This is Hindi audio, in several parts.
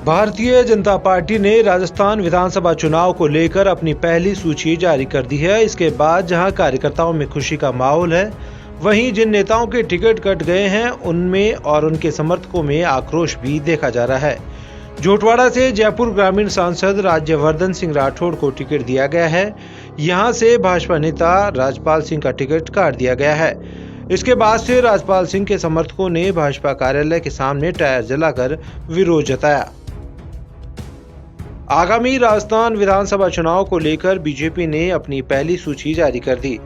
भारतीय जनता पार्टी ने राजस्थान विधानसभा चुनाव को लेकर अपनी पहली सूची जारी कर दी है। इसके बाद जहां कार्यकर्ताओं में खुशी का माहौल है, वहीं जिन नेताओं के टिकट कट गए हैं उनमें और उनके समर्थकों में आक्रोश भी देखा जा रहा है। जोटवाड़ा से जयपुर ग्रामीण सांसद राज्यवर्धन सिंह राठौड़ को टिकट दिया गया है। यहां से भाजपा नेता राजपाल सिंह का टिकट काट दिया गया है। इसके बाद से राजपाल सिंह के समर्थकों ने भाजपा कार्यालय के सामने टायर जलाकर विरोध जताया। आगामी राजस्थान विधानसभा चुनाव को लेकर बीजेपी ने अपनी पहली सूची जारी कर दी।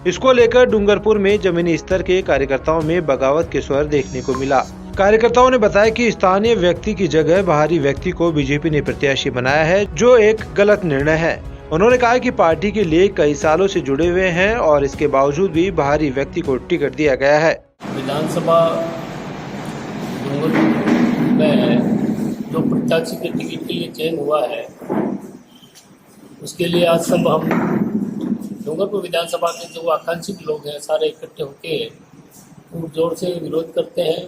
इसको लेकर डूंगरपुर में जमीनी स्तर के कार्यकर्ताओं में बगावत के स्वर देखने को मिला। कार्यकर्ताओं ने बताया कि स्थानीय व्यक्ति की जगह बाहरी व्यक्ति को बीजेपी ने प्रत्याशी बनाया है, जो एक गलत निर्णय है। उन्होंने कहा कि पार्टी के लिए कई सालों से जुड़े हुए हैं और इसके बावजूद भी बाहरी व्यक्ति को टिकट दिया गया है। विधानसभा में जो प्रत्याशी के टिकट के लिए चयन हुआ है, उसके लिए आज सब हम डूंगरपुर विधानसभा के जो आकांक्षित लोग हैं सारे इकट्ठे होके खूब जोर से विरोध करते हैं,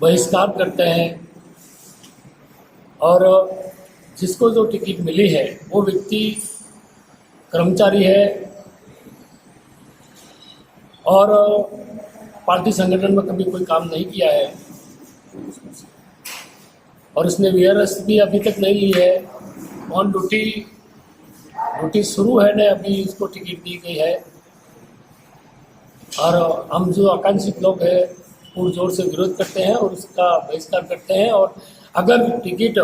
बहिष्कार करते हैं और जिसको जो टिकट मिली है वो व्यक्ति कर्मचारी है और पार्टी संगठन में कभी कोई काम नहीं किया है और इसने वीआरएस भी अभी तक नहीं ली है। ऑन ड्यूटी शुरू है ने अभी इसको टिकट दी गई है और हम जो आकांक्षित लोग हैं पूरे जोर से विरोध करते हैं और उसका बहिष्कार करते हैं। और अगर टिकट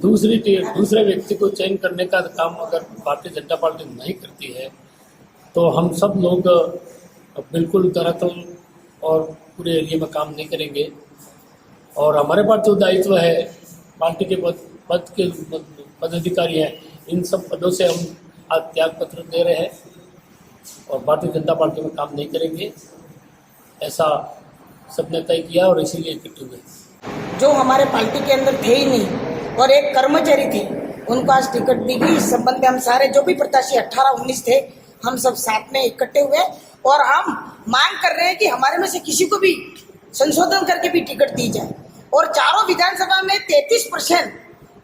दूसरे व्यक्ति को चयन करने का काम अगर भारतीय जनता पार्टी नहीं करती है तो हम सब लोग बिल्कुल धरातल और पूरे एरिया में काम नहीं करेंगे। और हमारे पास जो दायित्व है पार्टी के पद के पदाधिकारी हैं, इन सब पदों से हम आज त्याग पत्र दे रहे हैं और भारतीय जनता पार्टी में काम नहीं करेंगे, ऐसा सबने तय किया और इसीलिए इकट्ठे हुए। जो हमारे पार्टी के अंदर थे ही नहीं और एक कर्मचारी थे, उनको आज टिकट दी गई। इस संबंध में हम सारे जो भी प्रत्याशी 18-19 थे, हम सब साथ में इकट्ठे हुए और हम मांग कर रहे हैं कि हमारे में से किसी को भी संशोधन करके भी टिकट दी जाए। और चारों विधानसभा में 33%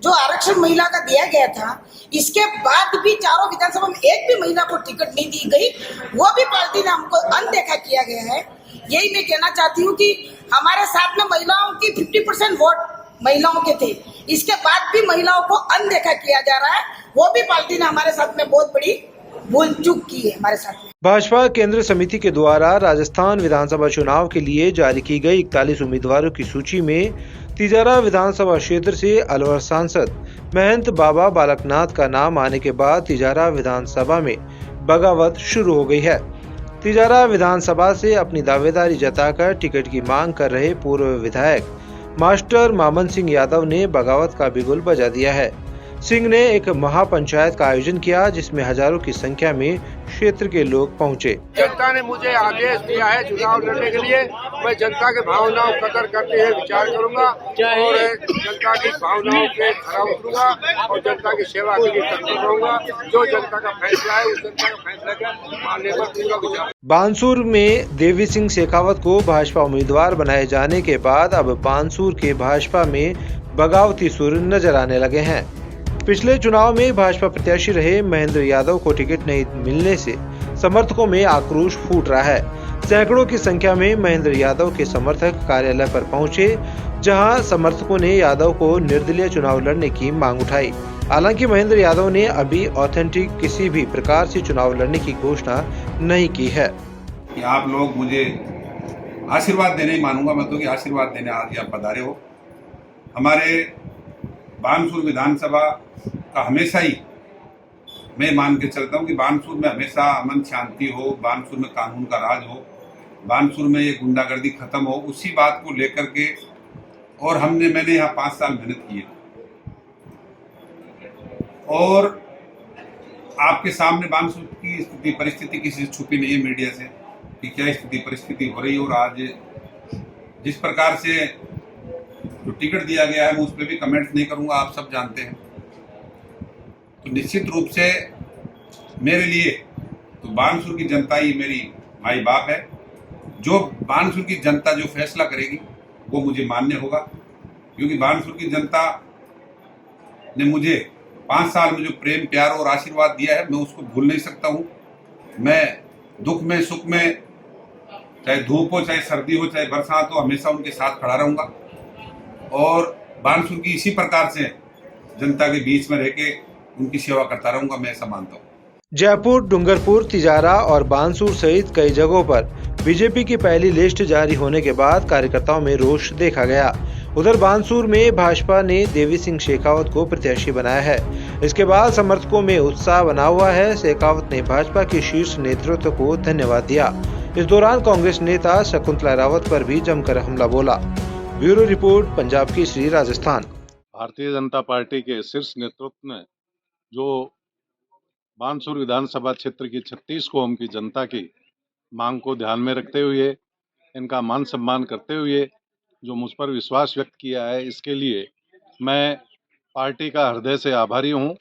जो आरक्षण महिला का दिया गया था, इसके बाद भी चारों विधानसभा में एक भी महिला को टिकट नहीं दी गई, वो भी पार्टी ने हमको अनदेखा किया गया है। यही मैं कहना चाहती हूँ कि हमारे साथ में महिलाओं की 50% वोट महिलाओं के थे, इसके बाद भी महिलाओं को अनदेखा किया जा रहा है। वो भी पार्टी ने हमारे साथ में बहुत बड़ी भूल चूक की है हमारे साथ में। भाजपा केंद्र समिति के द्वारा राजस्थान विधानसभा चुनाव के लिए जारी की गई 41 उम्मीदवारों की सूची में तिजारा विधानसभा क्षेत्र से अलवर सांसद महंत बाबा बालकनाथ का नाम आने के बाद तिजारा विधानसभा में बगावत शुरू हो गई है। तिजारा विधानसभा से अपनी दावेदारी जताकर टिकट की मांग कर रहे पूर्व विधायक मास्टर मामन सिंह यादव ने बगावत का बिगुल बजा दिया है। सिंह ने एक महापंचायत का आयोजन किया, जिसमें हजारों की संख्या में क्षेत्र के लोग पहुंचे। जनता ने मुझे आदेश दिया है चुनाव लड़ने के लिए, मैं जनता के भावनाओं कदर करते हुए विचार करूंगा और जनता की भावनाओं पे खरा उतरूंगा और जनता की सेवा के लिए तत्पर रहूंगा। जो जनता का फैसला है उस जनता का फैसला का मानने पर पूरा विचार। बानसूर में देवी सिंह शेखावत को भाजपा उम्मीदवार बनाए जाने के बाद अब बानसूर के भाजपा में बगावती सुर नजर आने लगे हैं। पिछले चुनाव में भाजपा प्रत्याशी रहे महेंद्र यादव को टिकट नहीं मिलने से समर्थकों में आक्रोश फूट रहा है। सैकड़ों की संख्या में महेंद्र यादव के समर्थक कार्यालय पर पहुंचे, जहां समर्थकों ने यादव को निर्दलीय चुनाव लड़ने की मांग उठाई। हालांकि महेंद्र यादव ने अभी ऑथेंटिक किसी भी प्रकार से चुनाव लड़ने की घोषणा नहीं की है। आप लोग मुझे आशीर्वाद देने ही मानूंगा मैं तो कि आशीर्वाद देने आज आप पधारे हो। हमारे बानसूर विधानसभा का हमेशा ही मैं मान के चलता हूँ कि बानसूर में हमेशा अमन शांति हो, बानसूर में कानून का राज हो, बानसूर में ये गुंडागर्दी खत्म हो, उसी बात को लेकर के और मैंने यहाँ 5 साल मेहनत की है। और आपके सामने बानसूर की स्थिति परिस्थिति किसी से छुपी नहीं है मीडिया से कि क्या स्थिति परिस्थिति हो रही है। और आज जिस प्रकार से जो टिकट दिया गया है मैं उस पर भी कमेंट्स नहीं करूंगा, आप सब जानते हैं। तो निश्चित रूप से मेरे लिए तो बानसूर की जनता ही मेरी माई बाप है। जो बानसूर की जनता जो फैसला करेगी वो मुझे मान्य होगा क्योंकि बानसूर की जनता ने मुझे 5 साल में जो प्रेम प्यार और आशीर्वाद दिया है मैं उसको भूल नहीं सकता हूँ। मैं दुख में सुख में, चाहे धूप हो चाहे सर्दी हो चाहे बरसात हो, हमेशा उनके साथ खड़ा रहूंगा और बानसूर की इसी प्रकार से जनता के बीच में रह के उनकी सेवा करता रहूंगा, मैं ऐसा मानता हूँ। जयपुर, डूंगरपुर, तिजारा और बानसूर सहित कई जगहों पर बीजेपी की पहली लिस्ट जारी होने के बाद कार्यकर्ताओं में रोष देखा गया। उधर बानसूर में भाजपा ने देवी सिंह शेखावत को प्रत्याशी बनाया है। इसके बाद समर्थकों में उत्साह बना हुआ है। शेखावत ने भाजपा के शीर्ष नेतृत्व को धन्यवाद दिया। इस दौरान कांग्रेस नेता शकुंतला रावत पर भी जमकर हमला बोला। Bureau report, Punjab Kesari, Rajasthan. Bharatiya Janata party के शीर्ष नेतृत्व ने जो बानसूर विधानसभा क्षेत्र की 36 कौम की जनता की मांग को ध्यान में रखते हुए, इनका मान सम्मान करते हुए जो मुझ पर विश्वास व्यक्त किया है, इसके लिए मैं पार्टी का हृदय से आभारी हूं।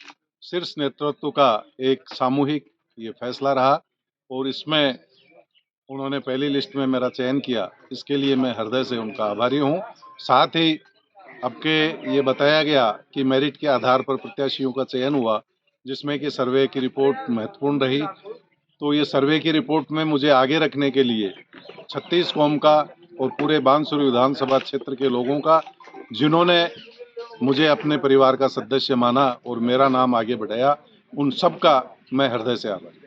शीर्ष नेतृत्व का एक सामूहिक ये फैसला रहा और इसमें उन्होंने पहली लिस्ट में मेरा चयन किया, इसके लिए मैं हृदय से उनका आभारी हूं। साथ ही अब के ये बताया गया कि मेरिट के आधार पर प्रत्याशियों का चयन हुआ, जिसमें कि सर्वे की रिपोर्ट महत्वपूर्ण रही। तो ये सर्वे की रिपोर्ट में मुझे आगे रखने के लिए 36 कौम का और पूरे बानसूर विधानसभा क्षेत्र के लोगों का, जिन्होंने मुझे अपने परिवार का सदस्य माना और मेरा नाम आगे बढ़ाया, उन सब का मैं हृदय से आभारी हूं।